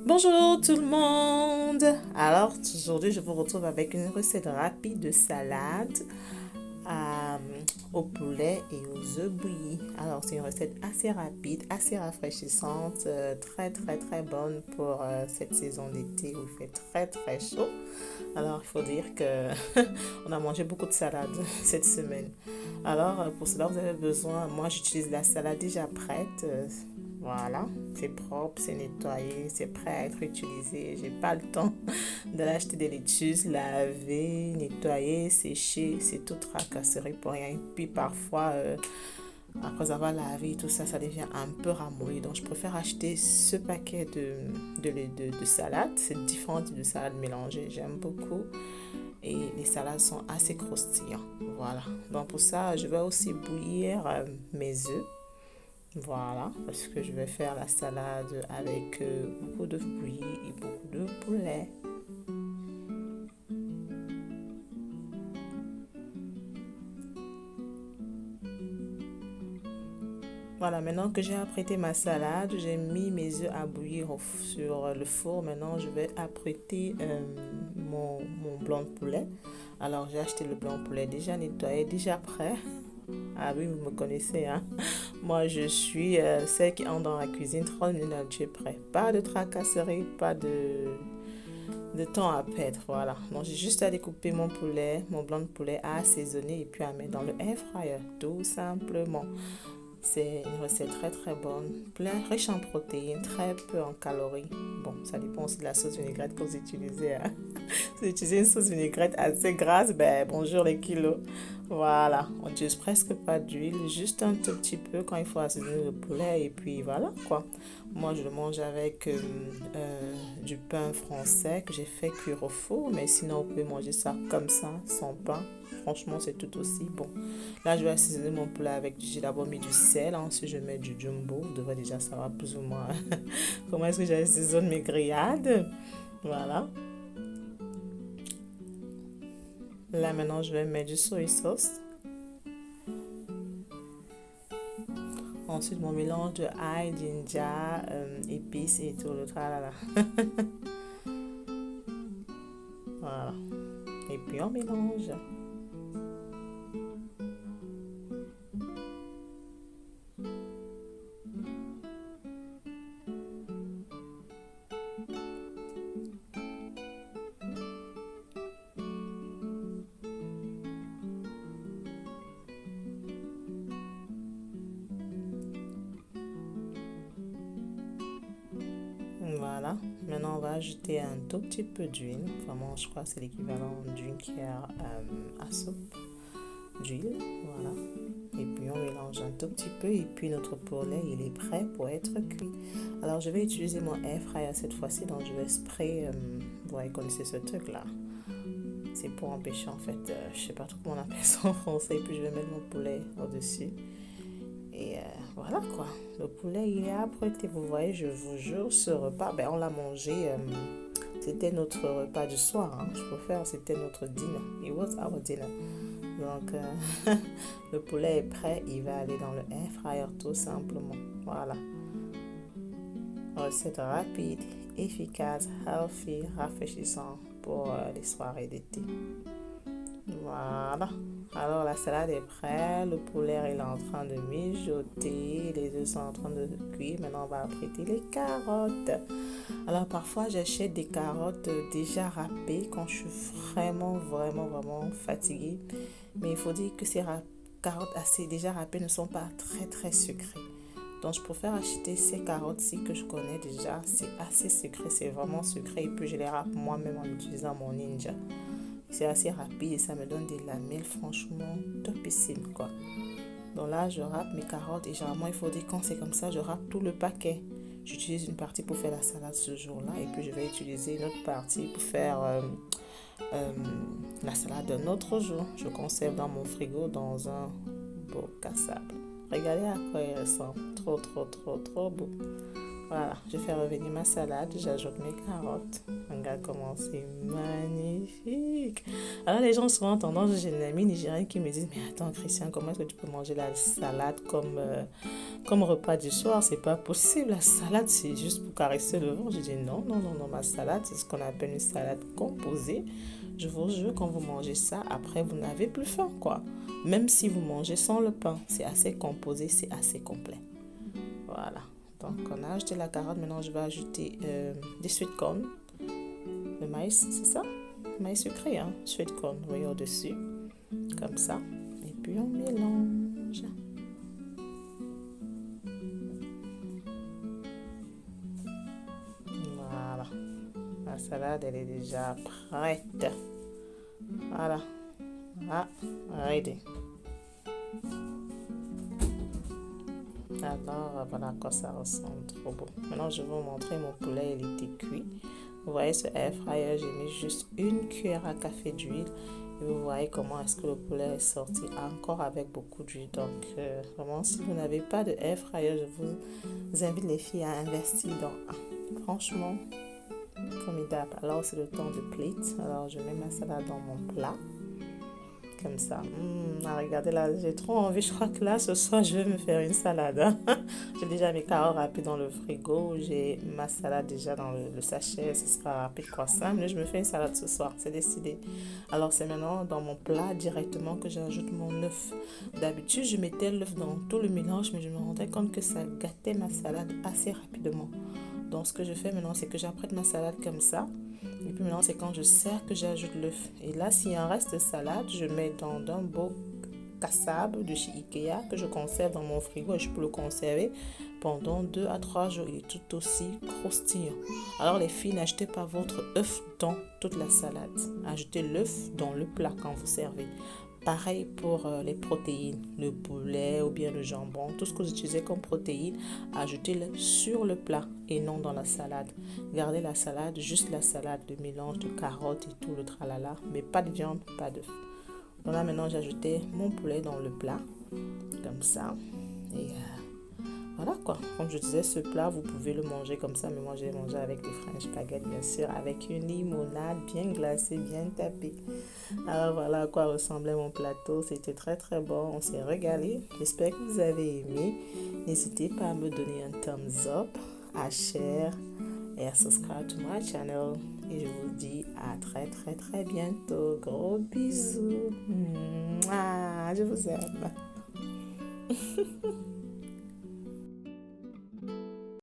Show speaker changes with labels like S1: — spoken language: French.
S1: Bonjour tout le monde! Alors aujourd'hui je vous retrouve avec une recette rapide de salade euh, au poulet et aux œufs bouillis. Alors c'est une recette assez rapide, assez rafraîchissante, très bonne pour cette saison d'été où il fait très chaud. Alors il faut dire que on a mangé beaucoup de salade cette semaine. Alors pour cela vous avez besoin, moi j'utilise la salade déjà prête. Voilà, c'est propre, c'est nettoyé, c'est prêt à être utilisé. J'ai pas le temps d'aller acheter des laitures, laver, nettoyer, sécher, c'est tout tracasserie pour rien. Et puis parfois, après avoir lavé tout ça, ça devient un peu ramolli. Donc je préfère acheter ce paquet de salade. C'est différent types de salade mélangées, j'aime beaucoup. Et les salades sont assez croustillantes. Voilà, donc pour ça, je vais aussi bouillir mes œufs. Voilà, parce que je vais faire la salade avec beaucoup de bouillie et beaucoup de poulet. Voilà, maintenant que j'ai apprêté ma salade, j'ai mis mes œufs à bouillir sur le four. Maintenant, je vais apprêter mon blanc de poulet. Alors, j'ai acheté le blanc de poulet déjà nettoyé, déjà prêt. Ah oui, vous me connaissez, hein. Moi, je suis celle qui entre dans la cuisine 30 minutes à Dieu près. Pas de tracasserie, pas de temps à perdre. Voilà. Donc, j'ai juste à découper mon poulet, mon blanc de poulet, à assaisonner et puis à mettre dans le air fryer, tout simplement. C'est une recette très bonne, plein, riche en protéines, très peu en calories. Bon, ça dépend aussi de la sauce vinaigrette que vous utilisez, hein. Si vous utilisez une sauce vinaigrette assez grasse, ben bonjour les kilos. Voilà, on n'utilise presque pas d'huile, juste un tout petit peu quand il faut assaisonner le poulet et puis voilà quoi. Moi je le mange avec du pain français que j'ai fait cuire au four, mais sinon vous pouvez manger ça comme ça, sans pain. Franchement, c'est tout aussi bon. Là, je vais assaisonner mon poulet avec, j'ai d'abord mis du sel, ensuite je mets du jumbo. Vous devrez déjà savoir plus ou moins comment est-ce que j'assaisonne mes grillades. Voilà. Là, maintenant, je vais mettre du soy sauce. Ensuite, mon mélange de ail, ginger, épices et tout le tralala. Voilà. Et puis, on mélange. Voilà. Maintenant, on va ajouter un tout petit peu d'huile. Vraiment, je crois que c'est l'équivalent d'une cuillère à soupe d'huile. Voilà. Et puis, on mélange un tout petit peu. Et puis, notre poulet, il est prêt pour être cuit. Alors, je vais utiliser mon air fryer cette fois-ci. Donc, je vais spray. Vous connaissez ce truc-là. C'est pour empêcher, en fait, je sais pas trop comment on appelle ça en français. Et puis, je vais mettre mon poulet au-dessus. Et voilà quoi, le poulet il est apprêté, vous voyez, je vous jure, ce repas, ben, on l'a mangé, c'était notre repas du soir, hein, je préfère, c'était notre dinner, it was our dinner. Donc le poulet est prêt, il va aller dans le air fryer tout simplement, voilà. Recette rapide, efficace, healthy, rafraîchissant pour les soirées d'été. Voilà. Alors la salade est prête, le poulet il est en train de mijoter, les œufs sont en train de cuire. Maintenant on va apprêter les carottes. Alors parfois j'achète des carottes déjà râpées quand je suis vraiment fatiguée. Mais il faut dire que ces carottes assez déjà râpées ne sont pas très sucrées. Donc je préfère acheter ces carottes-ci que je connais déjà. C'est assez sucré, c'est vraiment sucré. Et puis je les râpe moi-même en utilisant mon Ninja. C'est assez rapide et ça me donne des lamelles franchement topissime quoi. Donc là, je râpe mes carottes et généralement, il faut dire quand c'est comme ça, je râpe tout le paquet. J'utilise une partie pour faire la salade ce jour-là et puis je vais utiliser une autre partie pour faire euh, la salade d'un autre jour. Je conserve dans mon frigo dans un beau cassable. Regardez à quoi il ressemble. Trop beau. Voilà, je fais revenir ma salade, j'ajoute mes carottes. Regarde comment c'est magnifique. Alors les gens souvent ont tendance, j'ai une amie nigérienne qui me dit, mais attends Christian, comment est-ce que tu peux manger la salade comme repas du soir? C'est pas possible, la salade c'est juste pour caresser le ventre. Je dis non, non, non, non, ma salade c'est ce qu'on appelle une salade composée. Je vous jure, quand vous mangez ça, après vous n'avez plus faim, quoi. Même si vous mangez sans le pain, c'est assez composé, c'est assez complet. Voilà. Donc, on a ajouté la carotte. Maintenant, je vais ajouter des sweet corn. Le maïs, c'est ça? Maïs sucré, hein? Sweet corn, oui, au-dessus. Comme ça. Et puis, on mélange. Voilà. La salade, elle est déjà prête. Voilà. Ah, ready. Alors, voilà à quoi ça ressemble, trop beau. Maintenant, je vais vous montrer mon poulet, il était cuit. Vous voyez ce air fryer, j'ai mis juste une cuillère à café d'huile. Et vous voyez comment est-ce que le poulet est sorti encore avec beaucoup d'huile. Donc, vraiment, si vous n'avez pas de air fryer, je vous invite les filles à investir dans un. Franchement, formidable. Alors, c'est le temps de plate. Alors, je mets ma salade dans mon plat. Comme ça. Regardez là, j'ai trop envie. Je crois que là, ce soir, je vais me faire une salade. Hein. J'ai déjà mes carottes rapides dans le frigo. J'ai ma salade déjà dans le sachet. Ce sera rapide quoi ça. Mais je me fais une salade ce soir. C'est décidé. Alors, c'est maintenant dans mon plat directement que j'ajoute mon œuf. D'habitude, je mettais l'œuf dans tout le mélange, mais je me rendais compte que ça gâtait ma salade assez rapidement. Donc, ce que je fais maintenant, c'est que j'apprête ma salade comme ça. Et puis maintenant, c'est quand je sers que j'ajoute l'œuf. Et là, s'il y a un reste de salade, je mets dans un beau cassable de chez Ikea que je conserve dans mon frigo et je peux le conserver pendant 2 à 3 jours. Il est tout aussi croustillant. Alors les filles, n'achetez pas votre œuf dans toute la salade. Ajoutez l'œuf dans le plat quand vous servez. Pareil pour les protéines, le poulet ou bien le jambon, tout ce que vous utilisez comme protéines, ajoutez-le sur le plat et non dans la salade. Gardez la salade, juste la salade, le mélange de carottes et tout le tralala, mais pas de viande, pas d'œuf. Donc là maintenant j'ai ajouté mon poulet dans le plat, comme ça. Et voilà quoi. Comme je disais, ce plat, vous pouvez le manger comme ça, mais moi j'ai mangé avec des French baguettes, bien sûr, avec une limonade bien glacée, bien tapée. Alors voilà à quoi ressemblait mon plateau. C'était très très bon, on s'est régalé. J'espère que vous avez aimé. N'hésitez pas à me donner un thumbs up, à share et à subscribe to my channel. Et je vous dis à très très très bientôt. Gros bisous. Mouah, je vous aime.